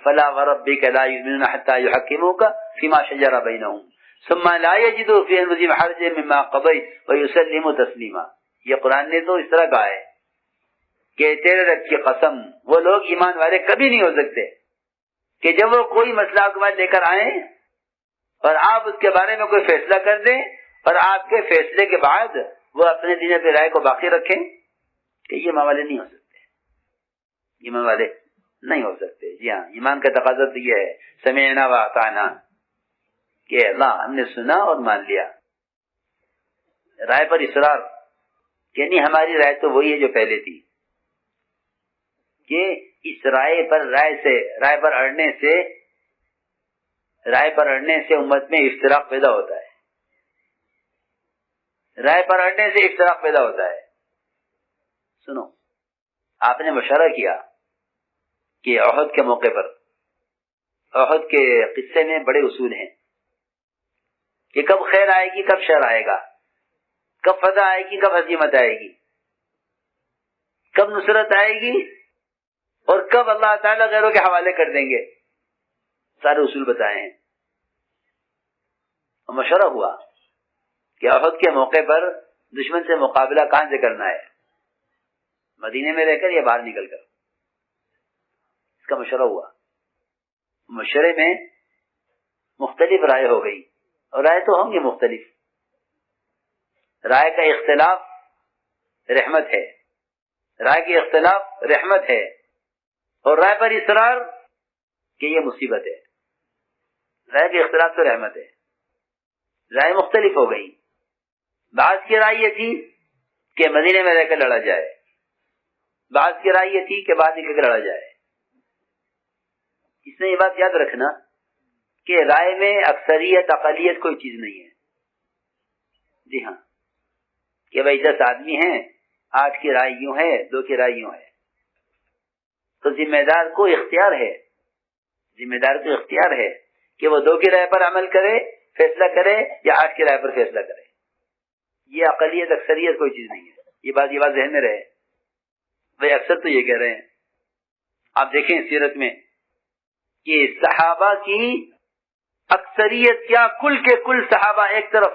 فلا وربک لا یؤمنون حتی یحکموک فیما شجر بینہم ثم لا یجدوا فی انفسہم حرجا مما قضیت ویسلموا تسلیما. یہ قرآن نے تو اس طرح کہا ہے کہ تیرے رب کی قسم وہ لوگ ایمان والے کبھی نہیں ہو سکتے کہ جب وہ کوئی مسئلہ آپ کے پاس لے کر آئیں اور آپ اس کے بارے میں کوئی فیصلہ کر دیں اور آپ کے فیصلے کے بعد وہ اپنے دین پہ رائے کو باقی رکھیں کہ یہ ایمان والے نہیں ہو سکتے. ایمان والے نہیں ہو سکتے. جی ہاں، ایمان کا تقاضا تو یہ ہے سمعنا واطعنا کہ اللہ ہم نے سنا اور مان لیا. رائے پر اصرار کہ نہیں ہماری رائے تو وہی ہے جو پہلے تھی، کہ اس رائے پر اڑنے سے امت میں افتراق پیدا ہوتا ہے. رائے پر اڑنے سے افتراق پیدا ہوتا ہے. سنو، آپ نے مشورہ کیا کہ احد کے موقع پر، احد کے قصے میں بڑے اصول ہیں کہ کب خیر آئے گی، کب شر آئے گا، کب فتح آئے گی، کب ہزیمت آئے گی، کب نصرت آئے گی اور کب اللہ تعالیٰ غیروں کے حوالے کر دیں گے. سارے اصول بتائے ہیں. مشورہ ہوا کہ احد کے موقع پر دشمن سے مقابلہ کہاں سے کرنا ہے، مدینے میں رہ کر یا باہر نکل کر. اس کا مشورہ ہوا. مشورے میں مختلف رائے ہو گئی اور رائے تو ہوں گی مختلف. رائے کا اختلاف رحمت ہے، رائے کے اختلاف رحمت ہے، اور رائے پر اصرار کہ یہ مصیبت ہے. رائے کے اختلاف تو رحمت ہے. رائے مختلف ہو گئی. بعض کی رائے یہ تھی کہ مدینے میں رہ کر لڑا جائے، بعض کی رائے یہ تھی کہ باہر نکل کر لڑا جائے. اس میں یہ بات یاد رکھنا کہ رائے میں اکثریت اقلیت کوئی چیز نہیں ہے. جی ہاں، کہ بھائی 10 آدمی ہیں، 8 کی رائے یوں ہے، 2 کی رائے یوں ہے، تو ذمہ دار کو اختیار ہے، ذمہ دار کو اختیار ہے کہ وہ 2 کی رائے پر عمل کرے، فیصلہ کرے، یا 8 کی رائے پر فیصلہ کرے. یہ اقلیت اکثریت کوئی چیز نہیں ہے. یہ بات ذہن میں رہے. وہ اکثر تو یہ کہہ رہے ہیں. آپ دیکھیں سیرت میں کہ صحابہ کی اکثریت کیا، کل کے کل صحابہ ایک طرف،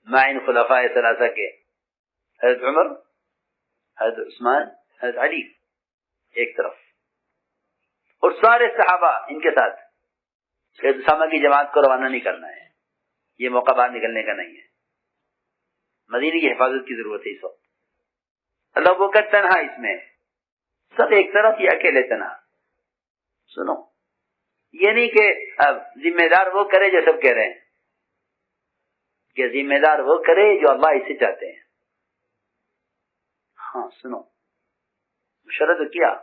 مائن خلفاء ثلاثہ کے حضرت عمر، حضرت عثمان، حضرت علی ایک طرف، اور سارے صحابہ ان کے ساتھ. شہید اسامہ کی جماعت کو روانہ نہیں کرنا ہے، یہ موقع باہر نکلنے کا نہیں ہے. مدینے کی حفاظت کی ضرورت ہے اس وقت. اللہ وہ کر تنہا، اس میں سب ایک طرف یا اکیلے تنہا. سنو، یہ نہیں کہ ذمہ دار وہ کرے جو سب کہہ رہے ہیں، کہ ذمہ دار وہ کرے جو اللہ اسے چاہتے ہیں. ہاں سنو، مشورہ تو کیا،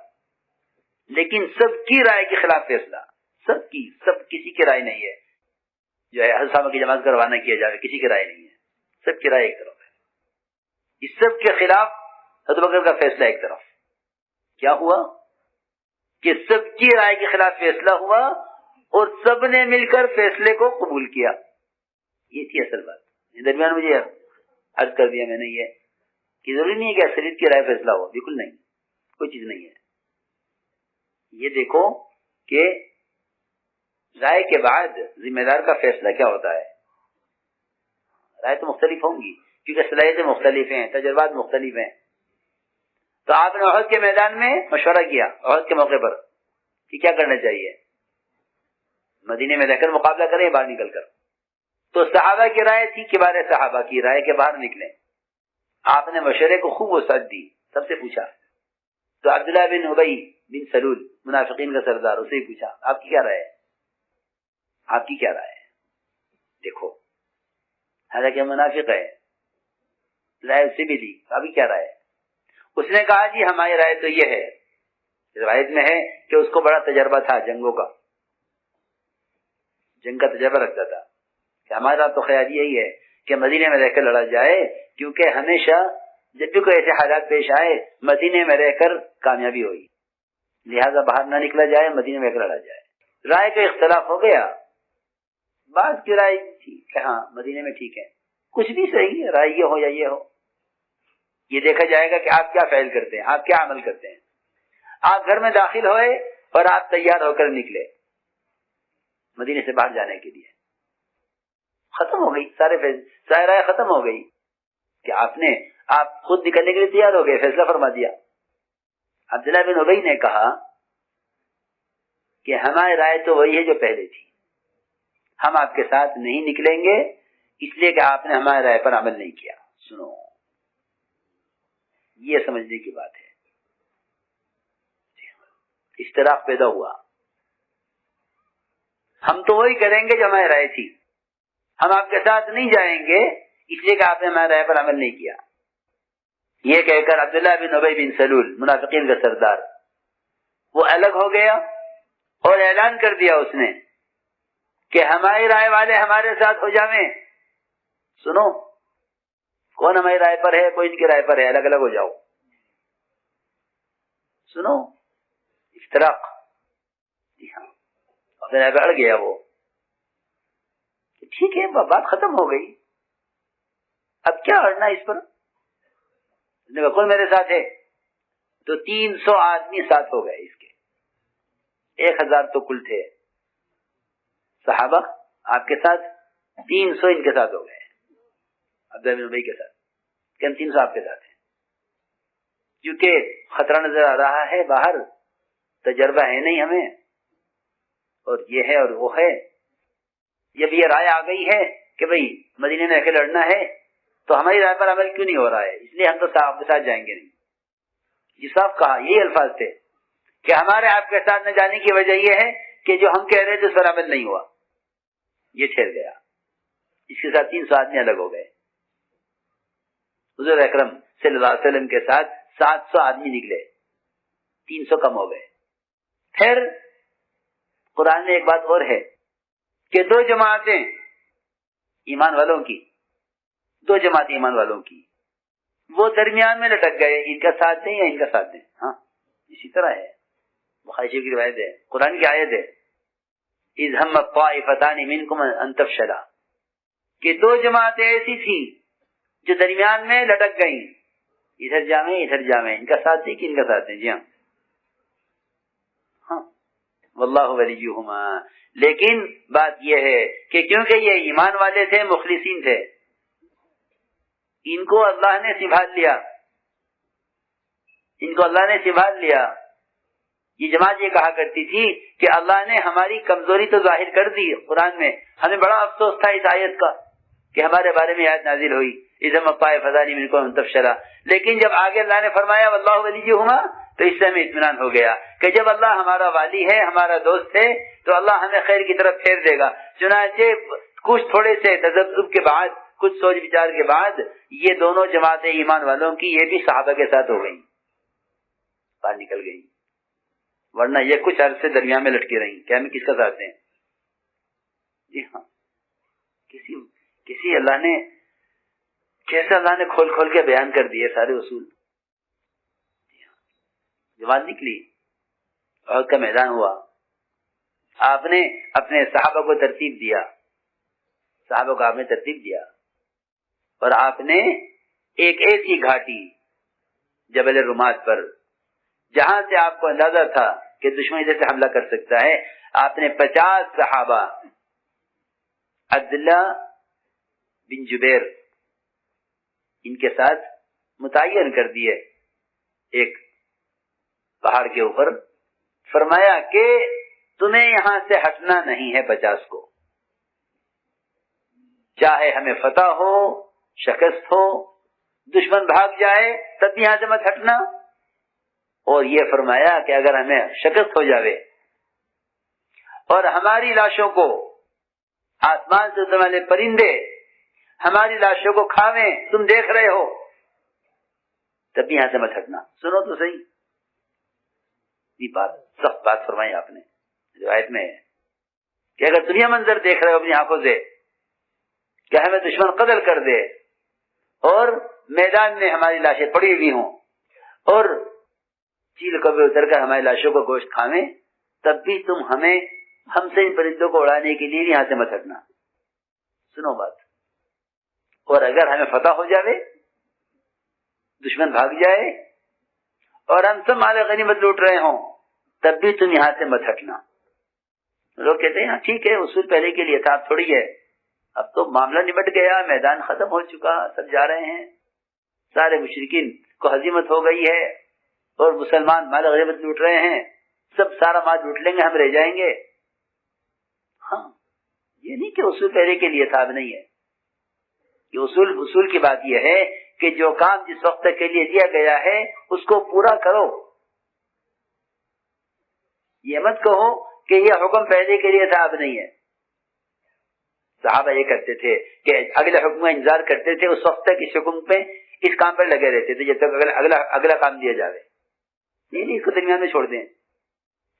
لیکن سب کی رائے کے خلاف فیصلہ، سب کسی کی رائے نہیں ہے. جو ہے حضرت صاحب کی جماعت کا روانہ کیا جائے، کسی کی رائے نہیں ہے، سب کی رائے ایک طرف ہے. اس سب کے خلاف حضرت بکر کا فیصلہ ایک طرف. کیا ہوا کہ سب کی رائے کے خلاف فیصلہ ہوا اور سب نے مل کر فیصلے کو قبول کیا. یہ تھی اصل بات. درمیان مجھے عرض کر دیا میں نے یہ کہ ضروری نہیں ہے کہ اکثریت کی رائے فیصلہ ہو، بالکل نہیں، کوئی چیز نہیں ہے. یہ دیکھو کہ رائے کے بعد ذمہ دار کا فیصلہ کیا ہوتا ہے. رائے تو مختلف ہوں گی کیونکہ صلاحیتیں مختلف ہیں، تجربات مختلف ہیں. تو آپ نے احد کے میدان میں مشورہ کیا، احد کے موقع پر، کہ کیا کرنا چاہیے، مدینے میں رہ کر مقابلہ کریں، باہر نکل کر. تو صحابہ کی رائے تھی کہ بارے صحابہ کی رائے کے باہر نکلیں. آپ نے مشورے کو خوب وسعت دی، سب سے پوچھا. تو عبداللہ بن ابی بن سلول منافقین کا سردار، اسے ہی پوچھا آپ کی کیا رائے ہے، آپ کی کیا رائے ہے. دیکھو حالانکہ منافق ہے، رائے اسے بھی لی، آپ کی کیا رائے ہے. اس نے کہا جی ہماری رائے تو یہ ہے، روایت میں ہے کہ اس کو بڑا تجربہ تھا جنگوں کا، جنگ کا تجربہ رکھتا تھا، کہ ہمارا تو خیال یہی ہے کہ مدینے میں رہ کر لڑا جائے، کیونکہ ہمیشہ جب بھی کوئی ایسے حالات پیش آئے مدینے میں رہ کر کامیابی ہوئی، لہذا باہر نہ نکلا جائے، مدینے میں رہ کر لڑا جائے. رائے کا اختلاف ہو گیا. بعض کی رائے تھی کہ ہاں مدینے میں ٹھیک ہے، کچھ بھی صحیح، رائے یہ ہو یا یہ ہو، یہ دیکھا جائے گا کہ آپ کیا فعل کرتے ہیں، آپ کیا عمل کرتے ہیں. آپ گھر میں داخل ہوئے اور آپ تیار ہو کر نکلے مدینے سے باہر جانے کے لیے، ختم ہو گئی، سارے رائے ختم ہو گئی کہ آپ خود نکلنے کے لیے تیار ہو گئے، فیصلہ فرما دیا۔ عبداللہ بن ابی نے کہا کہ ہماری رائے تو وہی ہے جو پہلے تھی، ہم آپ کے ساتھ نہیں نکلیں گے اس لیے کہ آپ نے ہماری رائے پر عمل نہیں کیا۔ سنو، یہ سمجھنے کی بات ہے۔ اشتراک پیدا ہوا، ہم تو وہی کریں گے جو ہماری رائے تھی، ہم آپ کے ساتھ نہیں جائیں گے اس لیے کہ آپ نے ہماری رائے پر عمل نہیں کیا۔ یہ کہہ کر عبداللہ بن ابی بن سلول منافقین کا سردار وہ الگ ہو گیا اور اعلان کر دیا اس نے کہ ہماری رائے والے ہمارے ساتھ ہو جاویں۔ سنو، کون ہماری رائے پر ہے، کوئی ان کی رائے پر ہے، الگ الگ ہو جاؤ۔ سنو، افتراق۔ جی ہاں، اپنے بڑھ گیا وہ، ٹھیک ہے بات ختم ہو گئی، اب کیا اڑنا اس پر؟ کون میرے ساتھ ہے؟ تو 300 آدمی ساتھ ہو گئے اس کے، 1000 تو کل تھے صحابہ آپ کے ساتھ، 300 ان کے ساتھ ہو گئے عبداللہ بن ابی کے ساتھ، کہ ہم 300 آپ کے ساتھ ہیں، کیونکہ خطرہ نظر آ رہا ہے، باہر تجربہ ہے نہیں ہمیں، اور یہ ہے اور وہ ہے، جب یہ رائے آ گئی ہے کہ بھئی مدینے میں اکیلے لڑنا ہے تو ہماری رائے پر عمل کیوں نہیں ہو رہا ہے، اس لیے ہم تو آپ کے ساتھ جائیں گے نہیں۔ یہ صاف کہا، یہی الفاظ تھے کہ ہمارے آپ کے ساتھ نہ جانے کی وجہ یہ ہے کہ جو ہم کہہ رہے تھے اس پر عمل نہیں ہوا، یہ ٹھہر گیا۔ اس کے ساتھ 300 آدمی الگ ہو گئے۔ حضور اکرم صلی اللہ علیہ وسلم کے ساتھ 700 آدمی نکلے، 300 کم ہو گئے۔ پھر قرآن میں ایک بات اور ہے کہ 2 جماعتیں ایمان والوں کی، 2 جماعتیں ایمان والوں کی، وہ درمیان میں لٹک گئے، ان کا ساتھ دیں یا ان کا ساتھ دیں۔ ہاں اسی طرح ہے، بخاری شریف کی روایت ہے، قرآن کی آیت ہے، اذ ہم الطائفتان منکم ان تفشلا، کہ 2 جماعتیں ایسی تھیں جو درمیان میں لٹک گئیں، ادھر جامیں، ان کا ساتھ دیں کہ ان کا ساتھ دیں۔ جی ہاں، واللہ ولیہما، لیکن بات یہ ہے کہ کیونکہ یہ ایمان والے تھے، مخلصین تھے، ان کو اللہ نے سنبھال لیا، یہ جماعت یہ کہا کرتی تھی کہ اللہ نے ہماری کمزوری تو ظاہر کر دی قرآن میں، ہمیں بڑا افسوس تھا اس آیت کا کہ ہمارے بارے میں آیت نازل ہوئی اذا الطائفتان منکم ان تفشلا، لیکن جب آگے اللہ نے فرمایا واللہ ولیہما تو اس سے ہمیں اطمینان ہو گیا کہ جب اللہ ہمارا والی ہے، ہمارا دوست ہے، تو اللہ ہمیں خیر کی طرف پھیر دے گا۔ چنانچہ کچھ تھوڑے سے تذبذب کے بعد، کچھ سوچ بچار کے بعد، یہ دونوں جماعتیں ایمان والوں کی یہ بھی صحابہ کے ساتھ ہو گئیں، باہر نکل گئیں، ورنہ یہ کچھ عرصے درمیان میں لٹکی رہیں کہ ہمیں کس کا ساتھ دیں۔ جی ہاں، کسی اللہ نے کیسے اللہ نے کھول کے بیان کر دیے سارے اصول۔ جماعت نکلی، عہد کا میدان ہوا، آپ نے اپنے صحابہ کو ترتیب دیا، اور آپ نے ایک ایسی گھاٹی جبل رمات پر جہاں سے آپ کو اندازہ تھا کہ دشمن ادھر سے حملہ کر سکتا ہے، آپ نے 50 صحابہ عبداللہ بن جبیر ان کے ساتھ متعین کر دیے ایک پہاڑ کے اوپر، فرمایا کہ تمہیں یہاں سے ہٹنا نہیں ہے 50 کو، چاہے ہمیں فتح ہو، شکست ہو، دشمن بھاگ جائے تب بھی یہاں سے مت ہٹنا، اور یہ فرمایا کہ اگر ہمیں شکست ہو جاوے اور ہماری لاشوں کو آسمان سے اترنے والے پرندے ہماری لاشوں کو کھاویں، تم دیکھ رہے ہو، تب بھی یہاں سے مت ہٹنا۔ سنو تو صحیح، یہ بات سخت بات فرمائی آپ نے، روایت میں ہے کہ اگر تم یہ منظر دیکھ رہے ہو اپنی آنکھوں سے کہ ہمیں دشمن قتل کر دے اور میدان میں ہماری لاشیں پڑی ہوئی ہوں اور چیل کبے اتر کر ہماری لاشوں کو گوشت کھاویں، تب بھی تم ہم سے ان پرندوں کو اڑانے کے لیے بھی یہاں سے مت ہٹنا۔ سنو بات، اور اگر ہمیں فتح ہو جاوے، دشمن بھاگ جائے اور ہم سب مال غنیمت لوٹ رہے ہوں، تب بھی تم یہاں سے مت ہٹنا. لوگ کہتے ہیں ہاں ٹھیک ہے اصول پہلے کے لیے تھا اب تھوڑی ہے, اب تو معاملہ نمٹ گیا, میدان ختم ہو چکا, سب جا رہے ہیں, سارے مشرکین کو ہزیمت ہو گئی ہے اور مسلمان مال غنیمت لوٹ رہے ہیں, سب سارا مال لوٹ لیں گے, ہم رہ جائیں گے. ہاں یہ نہیں کہ اصول پہلے کے لیے تھا اب نہیں ہے. یہ اصول کی بات یہ ہے کہ جو کام جس وقت کے لیے دیا گیا ہے اس کو پورا کرو. یہ مت کہو کہ یہ حکم پہلے کے لیے تھا اب نہیں ہے. صحابہ یہ کرتے تھے کہ اگلے حکم کا انتظار کرتے تھے, اس وقت تک اس حکم پہ اس کام پر لگے رہتے تھے جب تک اگلا کام دیا جاوے. نہیں اس کو درمیان میں چھوڑ دیں,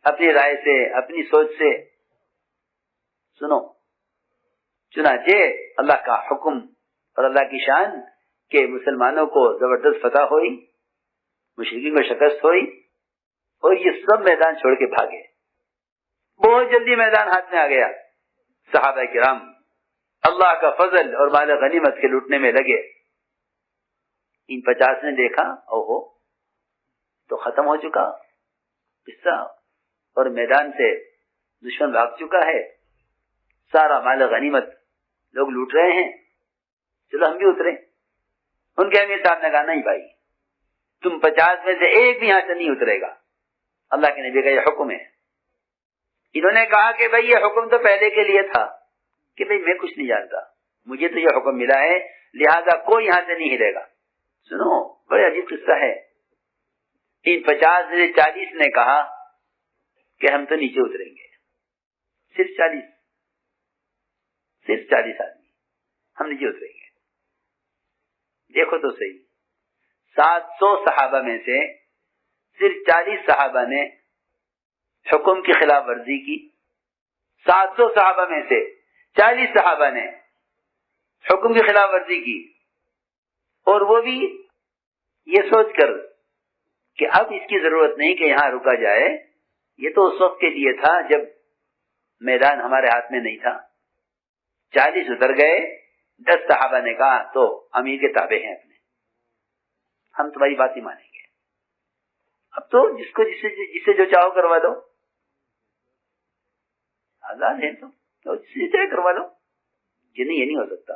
اپنی رائے سے اپنی سوچ سے سنو. چنانچہ اللہ کا حکم اور اللہ کی شان کہ مسلمانوں کو زبردست فتح ہوئی, مشرکین کو شکست ہوئی, اور یہ سب میدان چھوڑ کے بھاگے. بہت جلدی میدان ہاتھ میں آ گیا. صحابہ کرام اللہ کا فضل اور مال غنیمت کے لوٹنے میں لگے. ان 50 نے دیکھا اوہو تو ختم ہو چکا قصہ, اور میدان سے دشمن بھاگ چکا ہے, سارا مال غنیمت لوگ لوٹ رہے ہیں, چلو ہم بھی اترے. ان کے امیر صاحب نے کہا نہیں بھائی, تم 50 میں سے ایک بھی یہاں سے نہیں اترے گا, اللہ کے نبی کا یہ حکم ہے. انہوں نے کہا کہ بھائی یہ حکم تو پہلے کے لیے تھا, کہ بھائی میں کچھ نہیں جانتا, مجھے تو یہ حکم ملا ہے, لہذا کوئی یہاں سے نہیں ہلے گا. سنو بڑے عجیب قصہ ہے. ان 50 میں سے 40 نے کہا کہ ہم تو نیچے اتریں گے. صرف 40 آدمی ہم نیچے اتریں گے. دیکھو تو صحیح, 700 صحابہ میں سے صرف 40 صحابہ نے حکم کی خلاف ورزی کی. 700 صحابہ میں سے 40 صحابہ نے حکم کی خلاف ورزی کی, اور وہ بھی یہ سوچ کر کہ اب اس کی ضرورت نہیں کہ یہاں رکا جائے, یہ تو اس وقت کے لیے تھا جب میدان ہمارے ہاتھ میں نہیں تھا. 40 اتر گئے, 10 صحابہ نے کہا تو امیر کے تابع ہیں اپنے, ہم تمہاری بات ہی مانیں گے. اب تو جسے جو چاہو کروا دو, آزاد ہیں تو جسے چاہے کروا دو. یہ نہیں ہو سکتا.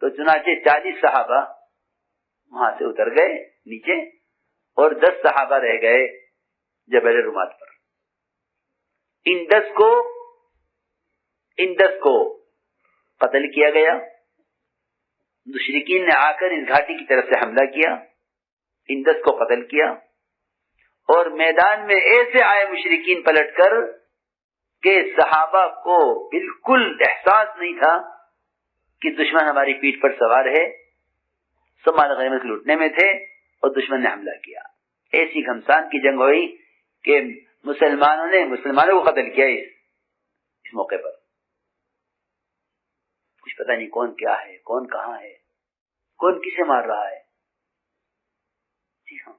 تو چنانچہ 40 صحابہ وہاں سے اتر گئے نیچے, اور 10 صحابہ رہ گئے جبل رومات پر. ان 10 کو قتل کیا گیا. مشرکین نے آ کر اس گھاٹی کی طرف سے حملہ کیا, ان 10 کو قتل کیا, اور میدان میں ایسے آئے مشرکین پلٹ کر کہ صحابہ کو بالکل احساس نہیں تھا کہ دشمن ہماری پیٹھ پر سوار ہے. سب مال غنیمت لوٹنے میں تھے اور دشمن نے حملہ کیا. ایسی گھمسان کی جنگ ہوئی کہ مسلمانوں نے مسلمانوں کو قتل کیا اس موقع پر. کچھ پتہ نہیں کون کیا ہے, کون کہاں ہے, کون کسے مار رہا ہے. جی ہاں,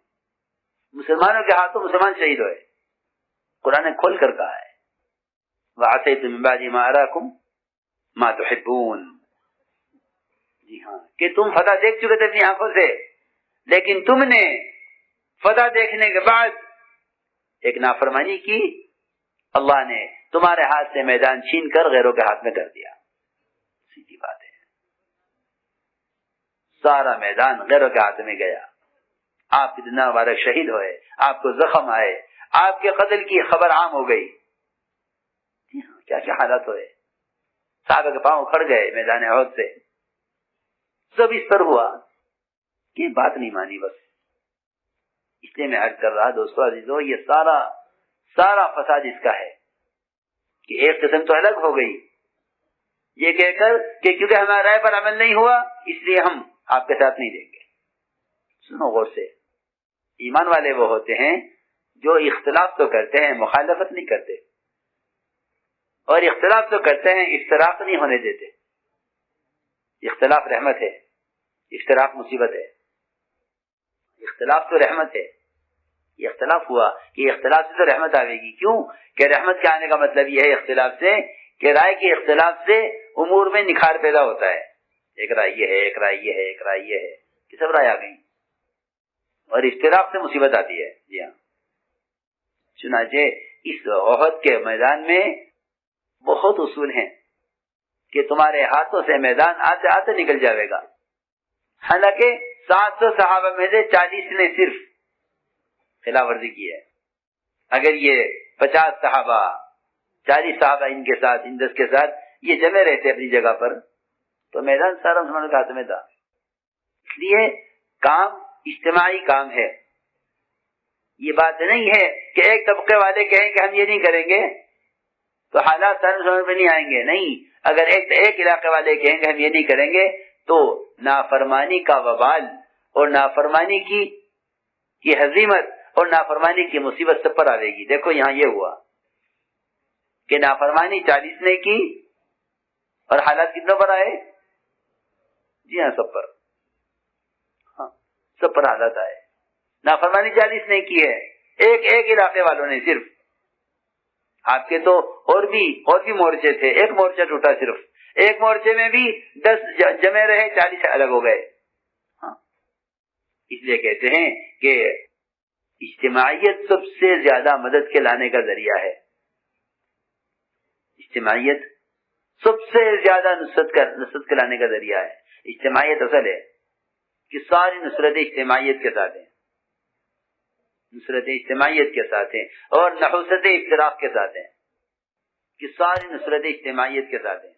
مسلمانوں کے ہاتھوں مسلمان شہید ہوئے. قرآن نے کھول کر کہا ہے وَعَصَيْتُم مِّن بَعْدِ مَا أَرَاكُم مَا تُحِبُّونَ. جی ہاں, کہ تم فتح دیکھ چکے تھے اپنی آنکھوں سے, لیکن تم نے فتح دیکھنے کے بعد ایک نافرمانی کی, اللہ نے تمہارے ہاتھ سے میدان چھین کر غیروں کے ہاتھ میں کر دیا. سیدھی بات ہے, سارا میدان غیروں کے ہاتھ میں گیا. آپ اتنا مبارک شہید ہوئے, آپ کو زخم آئے, آپ کے قتل کی خبر عام ہو گئی. کیا کیا حالات ہوئے, صحابہ کے پاؤں کھڑ گئے میدان احد سے. سب اس پر ہوا کہ بات نہیں مانی. بس اس لیے میں عرض کر رہا دوستو عزیزو, یہ سارا فساد اس کا ہے کہ ایک قسم تو الگ ہو گئی یہ کہہ کر کہ کیونکہ ہمارے رائے پر عمل نہیں ہوا اس لیے ہم آپ کے ساتھ نہیں دیں گے. سنو غور سے, ایمان والے وہ ہوتے ہیں جو اختلاف تو کرتے ہیں, مخالفت نہیں کرتے, اور اختلاف تو کرتے ہیں, افتراق نہیں ہونے دیتے. اختلاف رحمت ہے, افتراق مصیبت ہے. اختلاف تو رحمت ہے. یہ اختلاف ہوا کہ اختلاف سے تو رحمت آئے گی. کیوں کہ رحمت کے آنے کا مطلب یہ ہے اختلاف سے کہ رائے کے اختلاف سے امور میں نکھار پیدا ہوتا ہے. ایک رائے یہ ہے, ایک رائے یہ ہے, ایک رائے یہ ہے, کہ سب رائے آ گئی, اور اختلاف سے مصیبت آتی ہے. جی ہاں, چنانچہ اس احد کے میدان میں بہت اصول ہیں کہ تمہارے ہاتھوں سے میدان آتے آتے نکل جائے گا. حالانکہ 700 صحابہ میں سے 40 نے صرف خلاف ورزی کی ہے. اگر یہ 50 صحابہ 40 صحابہ ان کے ساتھ ان 10 کے ساتھ یہ جمے رہتے اپنی جگہ پر تو میدان سارا مسلمانوں کے ہاتھ میں تھا. اس لیے کام اجتماعی کام ہے. یہ بات نہیں ہے کہ ایک طبقے والے کہیں کہ ہم یہ نہیں کریں گے تو حالات سارے مسلمانوں پہ نہیں آئیں گے. نہیں، اگر ایک علاقے والے کہیں کہ ہم یہ نہیں کریں گے تو نافرمانی کا وبال اور نافرمانی کی ہزیمت اور نافرمانی کی مصیبت سب پر آئے گی. دیکھو یہاں یہ ہوا کہ نافرمانی 40 نے کی اور حالات کتنوں پر آئے؟ جی ہاں، سب پر. ہاں، سب پر حالات آئے. نافرمانی 40 نے کی ہے، ایک علاقے والوں نے صرف. آپ کے تو اور بھی مورچے تھے، ایک مورچہ ٹوٹا صرف. ایک مورچے میں بھی 10 جمے رہے، 40 الگ ہو گئے. ہاں، اس لیے کہتے ہیں کہ اجتماعیت سب سے زیادہ مدد کے لانے کا ذریعہ ہے. اجتماعیت سب سے زیادہ نصرت کے لانے کا ذریعہ ہے. اجتماعیت اصل ہے کہ ساری نصرت اجتماعیت کے ساتھ ہیں، نصرت اجتماعیت کے ساتھ ہیں اور نحوست افتراق کے ساتھ ہیں. کہ ساری نصرت اجتماعیت کے ساتھ ہیں،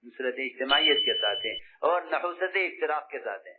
نصرت اجتماعیت کے ساتھ ہیں اور نحوست افتراق کے ساتھ ہیں.